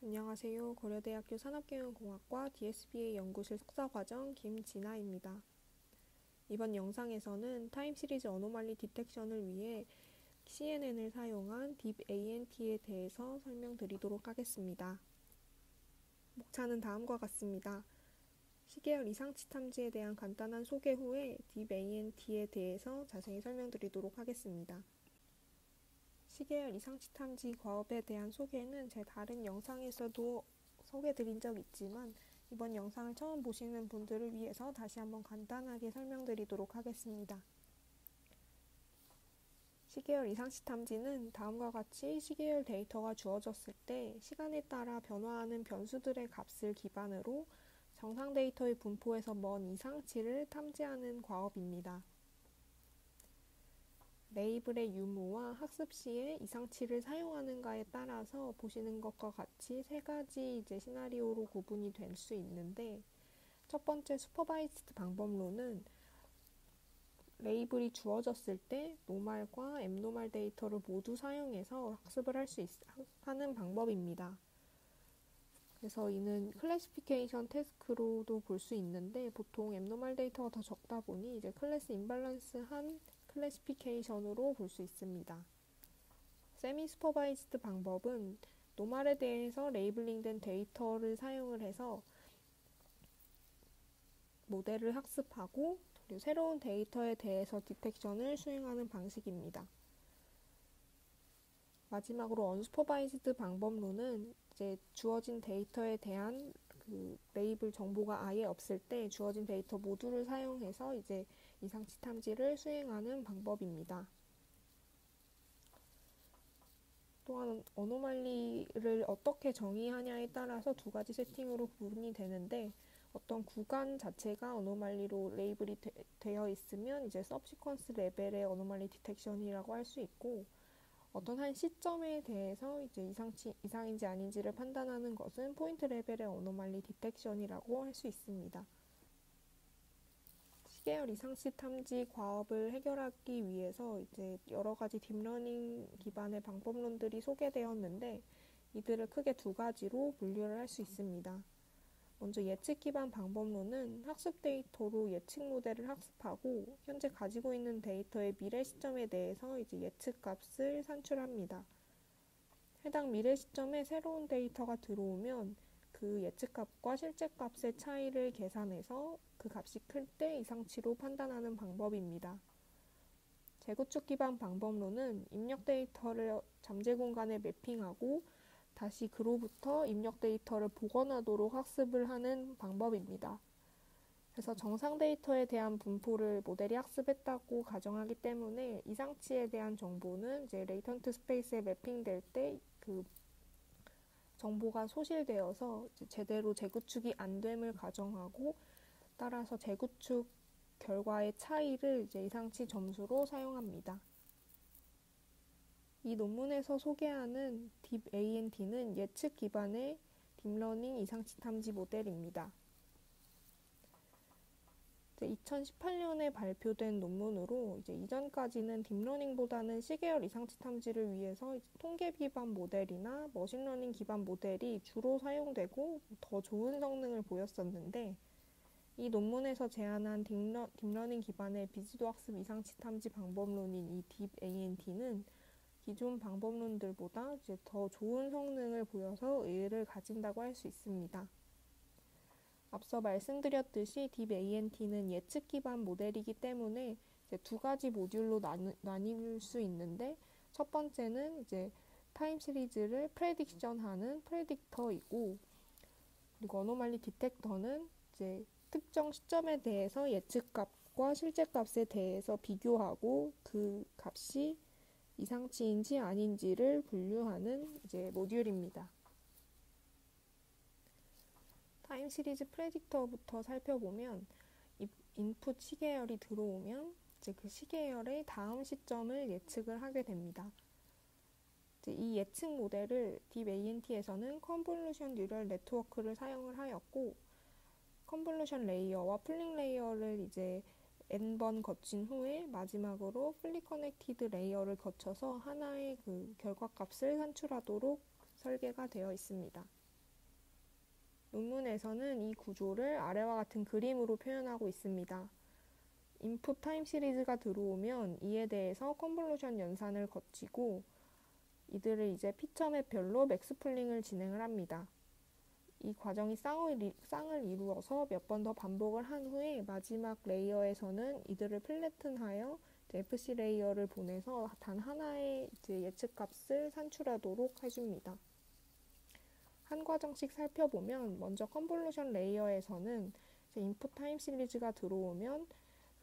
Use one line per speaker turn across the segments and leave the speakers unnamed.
안녕하세요. 고려대학교 산업경영공학과 DSBA 연구실 석사과정 김진아입니다. 이번 영상에서는 타임 시리즈 어노말리 디텍션을 위해 CNN을 사용한 DeepANT에 대해서 설명드리도록 하겠습니다. 목차는 다음과 같습니다. 시계열 이상치 탐지에 대한 간단한 소개 후에 DeepANT에 대해서 자세히 설명드리도록 하겠습니다. 시계열 이상치 탐지 과업에 대한 소개는 제 다른 영상에서도 소개드린 적 있지만 이번 영상을 처음 보시는 분들을 위해서 다시 한번 간단하게 설명드리도록 하겠습니다. 시계열 이상치 탐지는 다음과 같이 시계열 데이터가 주어졌을 때 시간에 따라 변화하는 변수들의 값을 기반으로 정상 데이터의 분포에서 먼 이상치를 탐지하는 과업입니다. 레이블의 유무와 학습 시에 이상치를 사용하는가에 따라서 보시는 것과 같이 세 가지 시나리오로 구분이 될 수 있는데, 첫 번째 슈퍼바이즈드 방법론은 레이블이 주어졌을 때 노말과 앱노말 데이터를 모두 사용해서 학습을 하는 방법입니다. 그래서 이는 클래시피케이션 태스크로도 볼 수 있는데, 보통 앱노말 데이터가 더 적다 보니 클래스 임밸런스한 클래시피케이션으로 볼 수 있습니다. 세미 슈퍼바이즈드 방법은 노말에 대해서 레이블링된 데이터를 사용을 해서 모델을 학습하고 그리고 새로운 데이터에 대해서 디텍션을 수행하는 방식입니다. 마지막으로 언슈퍼바이즈드 방법론은 주어진 데이터에 대한 레이블 정보가 아예 없을 때 주어진 데이터 모두를 사용해서 이상치 탐지를 수행하는 방법입니다. 또한 어노말리를 어떻게 정의하냐에 따라서 두 가지 세팅으로 구분이 되는데, 어떤 구간 자체가 어노말리로 레이블이 되어 있으면 서브시퀀스 레벨의 어노말리 디텍션이라고 할 수 있고, 어떤 한 시점에 대해서 이상인지 아닌지를 판단하는 것은 포인트 레벨의 어노말리 디텍션이라고 할 수 있습니다. 시계열 이상치 탐지 과업을 해결하기 위해서 여러 가지 딥러닝 기반의 방법론들이 소개되었는데, 이들을 크게 두 가지로 분류를 할 수 있습니다. 먼저 예측 기반 방법론은 학습 데이터로 예측 모델을 학습하고 현재 가지고 있는 데이터의 미래 시점에 대해서 예측 값을 산출합니다. 해당 미래 시점에 새로운 데이터가 들어오면 그 예측 값과 실제 값의 차이를 계산해서 그 값이 클 때 이상치로 판단하는 방법입니다. 재구축 기반 방법론은 입력 데이터를 잠재 공간에 매핑하고 다시 그로부터 입력 데이터를 복원하도록 학습을 하는 방법입니다. 그래서 정상 데이터에 대한 분포를 모델이 학습했다고 가정하기 때문에 이상치에 대한 정보는 레이턴트 스페이스에 매핑될 때 그 정보가 소실되어서 제대로 재구축이 안 됨을 가정하고, 따라서 재구축 결과의 차이를 이상치 점수로 사용합니다. 이 논문에서 소개하는 DeepANT는 예측 기반의 딥러닝 이상치 탐지 모델입니다. 2018년에 발표된 논문으로 이전까지는 딥러닝보다는 시계열 이상치 탐지를 위해서 통계 기반 모델이나 머신러닝 기반 모델이 주로 사용되고 더 좋은 성능을 보였었는데, 이 논문에서 제안한 딥러닝 기반의 비지도 학습 이상치 탐지 방법론인 이 DeepANT는 기존 방법론들보다 더 좋은 성능을 보여서 의의를 가진다고 할 수 있습니다. 앞서 말씀드렸듯이 DeepANT는 예측 기반 모델이기 때문에 두 가지 모듈로 나뉠 수 있는데, 첫 번째는 타임 시리즈를 프레딕션하는 프레딕터이고, 그리고 어노말리 디텍터는 특정 시점에 대해서 예측 값과 실제 값에 대해서 비교하고 그 값이 이상치인지 아닌지를 분류하는 모듈입니다. 타임 시리즈 프레딕터부터 살펴보면, 인풋 시계열이 들어오면 그 시계열의 다음 시점을 예측을 하게 됩니다. 이 예측 모델을 DeepANT에서는 컨볼루션 뉴럴 네트워크를 사용을 하였고, 컨볼루션 레이어와 풀링 레이어를 n번 거친 후에 마지막으로 풀리 커넥티드 레이어를 거쳐서 하나의 결과값을 산출하도록 설계가 되어 있습니다. 논문에서는 이 구조를 아래와 같은 그림으로 표현하고 있습니다. 인풋 타임 시리즈가 들어오면 이에 대해서 컨볼루션 연산을 거치고 이들을 이제 피처 맵별로 맥스플링을 진행을 합니다. 이 과정이 쌍을 이루어서 몇 번 더 반복을 한 후에 마지막 레이어에서는 이들을 플래튼하여 FC 레이어를 보내서 단 하나의 이제 예측값을 산출하도록 해줍니다. 한 과정씩 살펴보면 먼저 컨볼루션 레이어에서는 인풋 타임 시리즈가 들어오면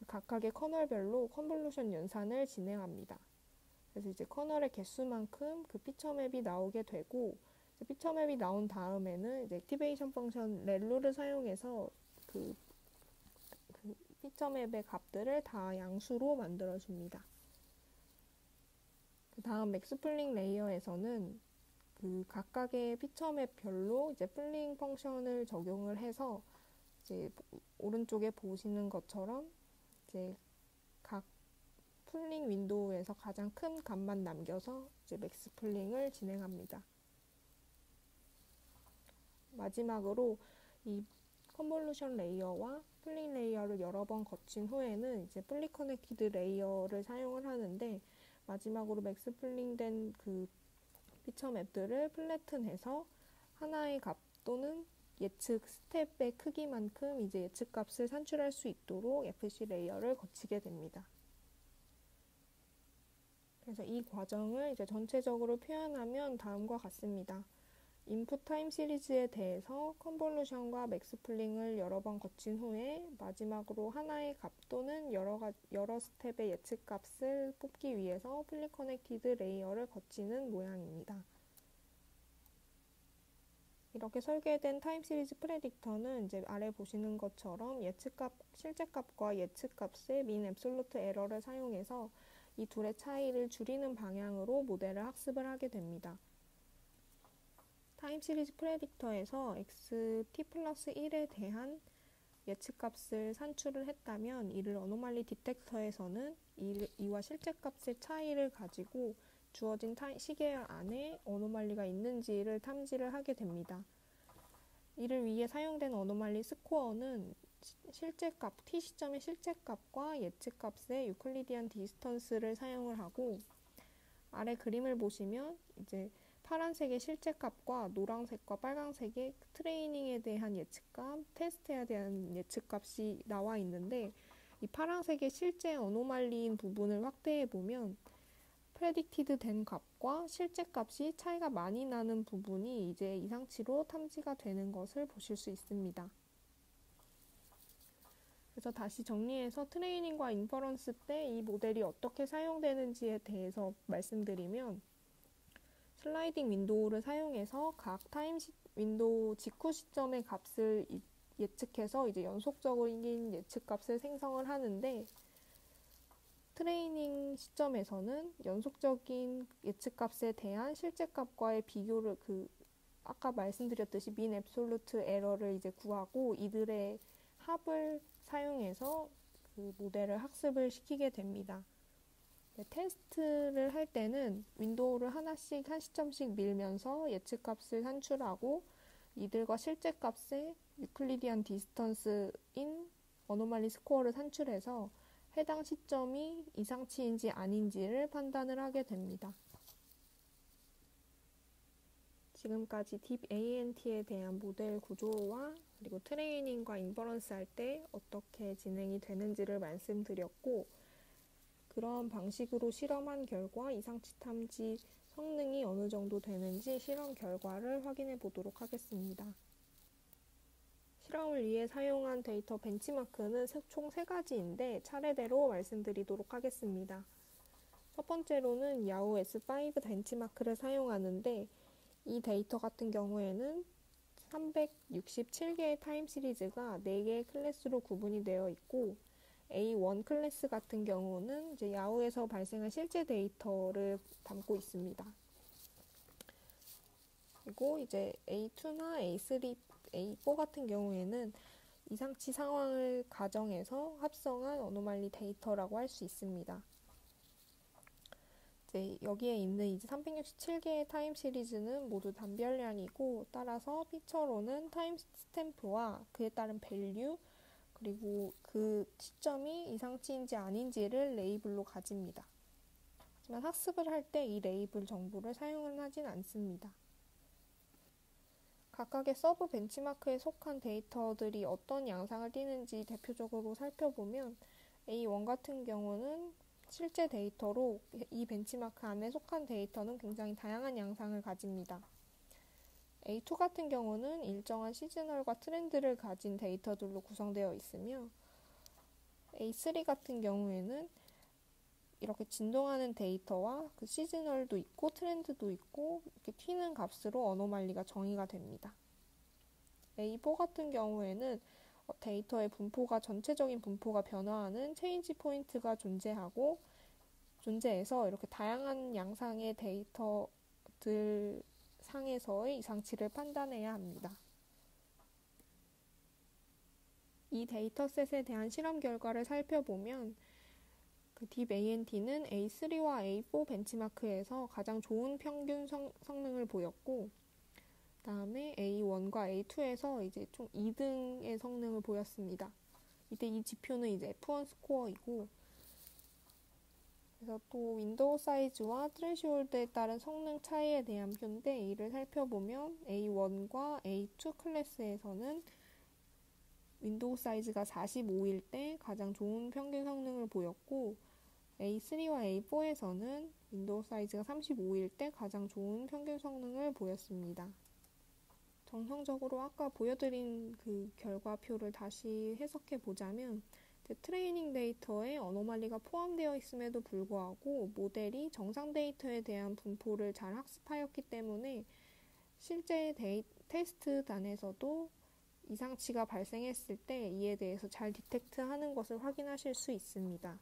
각각의 커널별로 컨볼루션 연산을 진행합니다. 그래서 이제 커널의 개수만큼 그 피처맵이 나오게 되고 피처맵이 나온 다음에는 이제 액티베이션 펑션 렐로를 사용해서 그 피처맵의 값들을 다 양수로 만들어줍니다. 그 다음 맥스플링 레이어에서는 그 각각의 피처맵별로 이제 플링 펑션을 적용을 해서 이제 오른쪽에 보시는 것처럼 이제 각 플링 윈도우에서 가장 큰 값만 남겨서 이제 맥스플링을 진행합니다. 마지막으로 이 컨볼루션 레이어와 플링 레이어를 여러 번 거친 후에는 이제 풀리 커넥티드 레이어를 사용을 하는데 마지막으로 맥스플링된 그 피처 맵들을 플래튼해서 하나의 값 또는 예측 스텝의 크기만큼 이제 예측 값을 산출할 수 있도록 FC 레이어를 거치게 됩니다. 그래서 이 과정을 이제 전체적으로 표현하면 다음과 같습니다. 인풋 타임 시리즈에 대해서 컨볼루션과 맥스플링을 여러 번 거친 후에 마지막으로 하나의 값 또는 여러 스텝의 예측 값을 뽑기 위해서 풀리 커넥티드 레이어를 거치는 모양입니다. 이렇게 설계된 타임 시리즈 프레딕터는 이제 아래 보시는 것처럼 예측값, 실제값과 예측값의 민 앱솔루트 에러를 사용해서 이 둘의 차이를 줄이는 방향으로 모델을 학습을 하게 됩니다. 타임 시리즈 프레딕터에서 xt 플러스 1에 대한 예측값을 산출을 했다면 이를 어노말리 디텍터에서는 이와 실제값의 차이를 가지고 주어진 시계열 안에 어노말리가 있는지를 탐지를 하게 됩니다. 이를 위해 사용된 어노말리 스코어는 실제값, t 시점의 실제값과 예측값의 유클리디안 디스턴스를 사용을 하고 아래 그림을 보시면 이제 파란색의 실제값과 노란색과 빨간색의 트레이닝에 대한 예측값, 테스트에 대한 예측값이 나와 있는데 이 파란색의 실제 어노말리인 부분을 확대해 보면 프레딕티드 된 값과 실제 값이 차이가 많이 나는 부분이 이제 이상치로 탐지가 되는 것을 보실 수 있습니다. 그래서 다시 정리해서 트레이닝과 인퍼런스 때 이 모델이 어떻게 사용되는지에 대해서 말씀드리면 슬라이딩 윈도우를 사용해서 각 타임 윈도우 직후 시점의 값을 예측해서 이제 연속적인 예측값을 생성을 하는데 트레이닝 시점에서는 연속적인 예측값에 대한 실제값과의 비교를 아까 말씀드렸듯이 민 앱솔루트 에러를 이제 구하고 이들의 합을 사용해서 그 모델을 학습을 시키게 됩니다. 테스트를 할 때는 윈도우를 하나씩 한 시점씩 밀면서 예측값을 산출하고 이들과 실제값의 유클리디안 디스턴스인 어노말리 스코어를 산출해서 해당 시점이 이상치인지 아닌지를 판단을 하게 됩니다. 지금까지 딥 ANT에 대한 모델 구조와 그리고 트레이닝과 인퍼런스 할 때 어떻게 진행이 되는지를 말씀드렸고 그런 방식으로 실험한 결과 이상치 탐지 성능이 어느 정도 되는지 실험 결과를 확인해 보도록 하겠습니다. 실험을 위해 사용한 데이터 벤치마크는 총 3가지인데 차례대로 말씀드리도록 하겠습니다. 첫 번째로는 야후 S5 벤치마크를 사용하는데 이 데이터 같은 경우에는 367개의 타임 시리즈가 4개의 클래스로 구분이 되어 있고 A1 클래스 같은 경우는 이제 야후에서 발생한 실제 데이터를 담고 있습니다. 그리고 이제 A2나 A3, A4 같은 경우에는 이상치 상황을 가정해서 합성한 어노말리 데이터라고 할 수 있습니다. 이제 여기에 있는 이제 367개의 타임 시리즈는 모두 단별량이고, 따라서 피처로는 타임 스탬프와 그에 따른 밸류, 그리고 그 시점이 이상치인지 아닌지를 레이블로 가집니다. 하지만 학습을 할 때 이 레이블 정보를 사용은 하진 않습니다. 각각의 서브 벤치마크에 속한 데이터들이 어떤 양상을 띠는지 대표적으로 살펴보면 A1 같은 경우는 실제 데이터로 이 벤치마크 안에 속한 데이터는 굉장히 다양한 양상을 가집니다. A2 같은 경우는 일정한 시즈널과 트렌드를 가진 데이터들로 구성되어 있으며 A3 같은 경우에는 이렇게 진동하는 데이터와 그 시즈널도 있고 트렌드도 있고 이렇게 튀는 값으로 어노말리가 정의가 됩니다. A4 같은 경우에는 데이터의 분포가 전체적인 분포가 변화하는 체인지 포인트가 존재해서 이렇게 다양한 양상의 데이터들 상에서의 이상치를 판단해야 합니다. 이 데이터셋에 대한 실험 결과를 살펴보면 그 DeepANT는 A3와 A4 벤치마크에서 가장 좋은 평균 성능을 보였고, 다음에 A1과 A2에서 이제 총 2등의 성능을 보였습니다. 이때 이 지표는 이제 F1 스코어이고, 그래서 또 윈도우 사이즈와 트레시홀드에 따른 성능 차이에 대한 표인데, 이를 살펴보면 A1과 A2 클래스에서는 윈도우 사이즈가 45일 때 가장 좋은 평균 성능을 보였고, A3와 A4에서는 윈도우 사이즈가 35일 때 가장 좋은 평균 성능을 보였습니다. 정성적으로 아까 보여드린 그 결과표를 다시 해석해 보자면, 트레이닝 데이터에 어노말리가 포함되어 있음에도 불구하고 모델이 정상 데이터에 대한 분포를 잘 학습하였기 때문에 실제 테스트단에서도 이상치가 발생했을 때 이에 대해서 잘 디텍트하는 것을 확인하실 수 있습니다.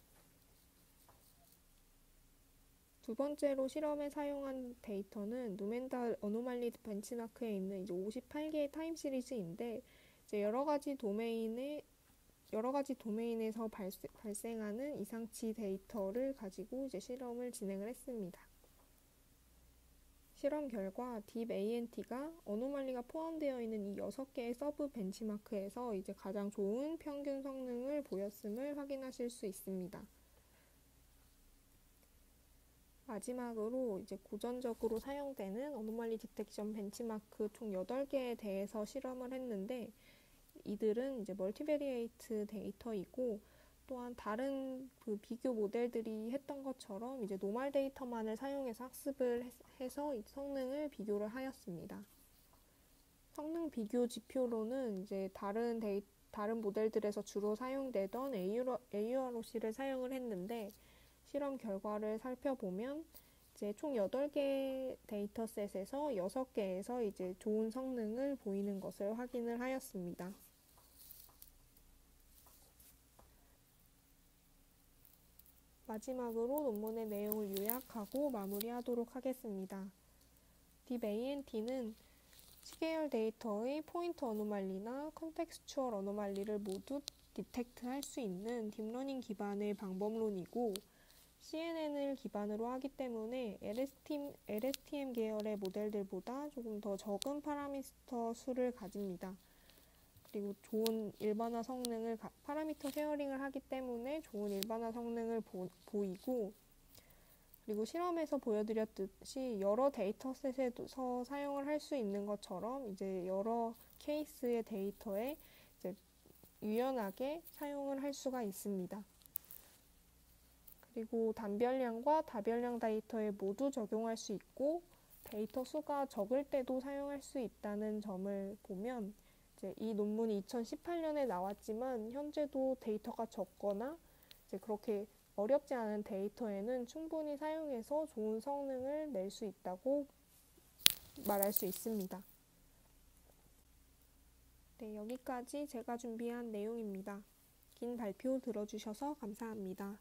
두 번째로 실험에 사용한 데이터는 누멘달 어노말리 벤치마크에 있는 이제 58개의 타임 시리즈인데, 이제 여러 가지 도메인에서 발생하는 이상치 데이터를 가지고 이제 실험을 진행을 했습니다. 실험 결과 DeepANT가 어노말리가 포함되어 있는 이 6개의 서브 벤치마크에서 이제 가장 좋은 평균 성능을 보였음을 확인하실 수 있습니다. 마지막으로 이제 고전적으로 사용되는 어노말리 디텍션 벤치마크 총 8개에 대해서 실험을 했는데, 이들은 이제 멀티베리에이트 데이터이고, 또한 다른 그 비교 모델들이 했던 것처럼 이제 노멀 데이터만을 사용해서 학습을 해서 성능을 비교를 하였습니다. 성능 비교 지표로는 이제 다른 모델들에서 주로 사용되던 AUROC를 사용을 했는데, 실험 결과를 살펴보면 이제 총 8개 데이터셋에서 6개에서 이제 좋은 성능을 보이는 것을 확인을 하였습니다. 마지막으로 논문의 내용을 요약하고 마무리하도록 하겠습니다. DeepANT는 시계열 데이터의 포인트 어노말리나 컨텍스추얼 어노말리를 모두 디텍트할 수 있는 딥러닝 기반의 방법론이고, CNN을 기반으로 하기 때문에 LSTM 계열의 모델들보다 조금 더 적은 파라미터 수를 가집니다. 그리고 좋은 일반화 성능을 파라미터 쉐어링을 하기 때문에 좋은 일반화 성능을 보이고, 그리고 실험에서 보여드렸듯이 여러 데이터셋에서 사용을 할 수 있는 것처럼 이제 여러 케이스의 데이터에 이제 유연하게 사용을 할 수가 있습니다. 그리고 단별량과 다별량 데이터에 모두 적용할 수 있고, 데이터 수가 적을 때도 사용할 수 있다는 점을 보면, 이제 이 논문이 2018년에 나왔지만 현재도 데이터가 적거나 이제 그렇게 어렵지 않은 데이터에는 충분히 사용해서 좋은 성능을 낼 수 있다고 말할 수 있습니다. 네, 여기까지 제가 준비한 내용입니다. 긴 발표 들어주셔서 감사합니다.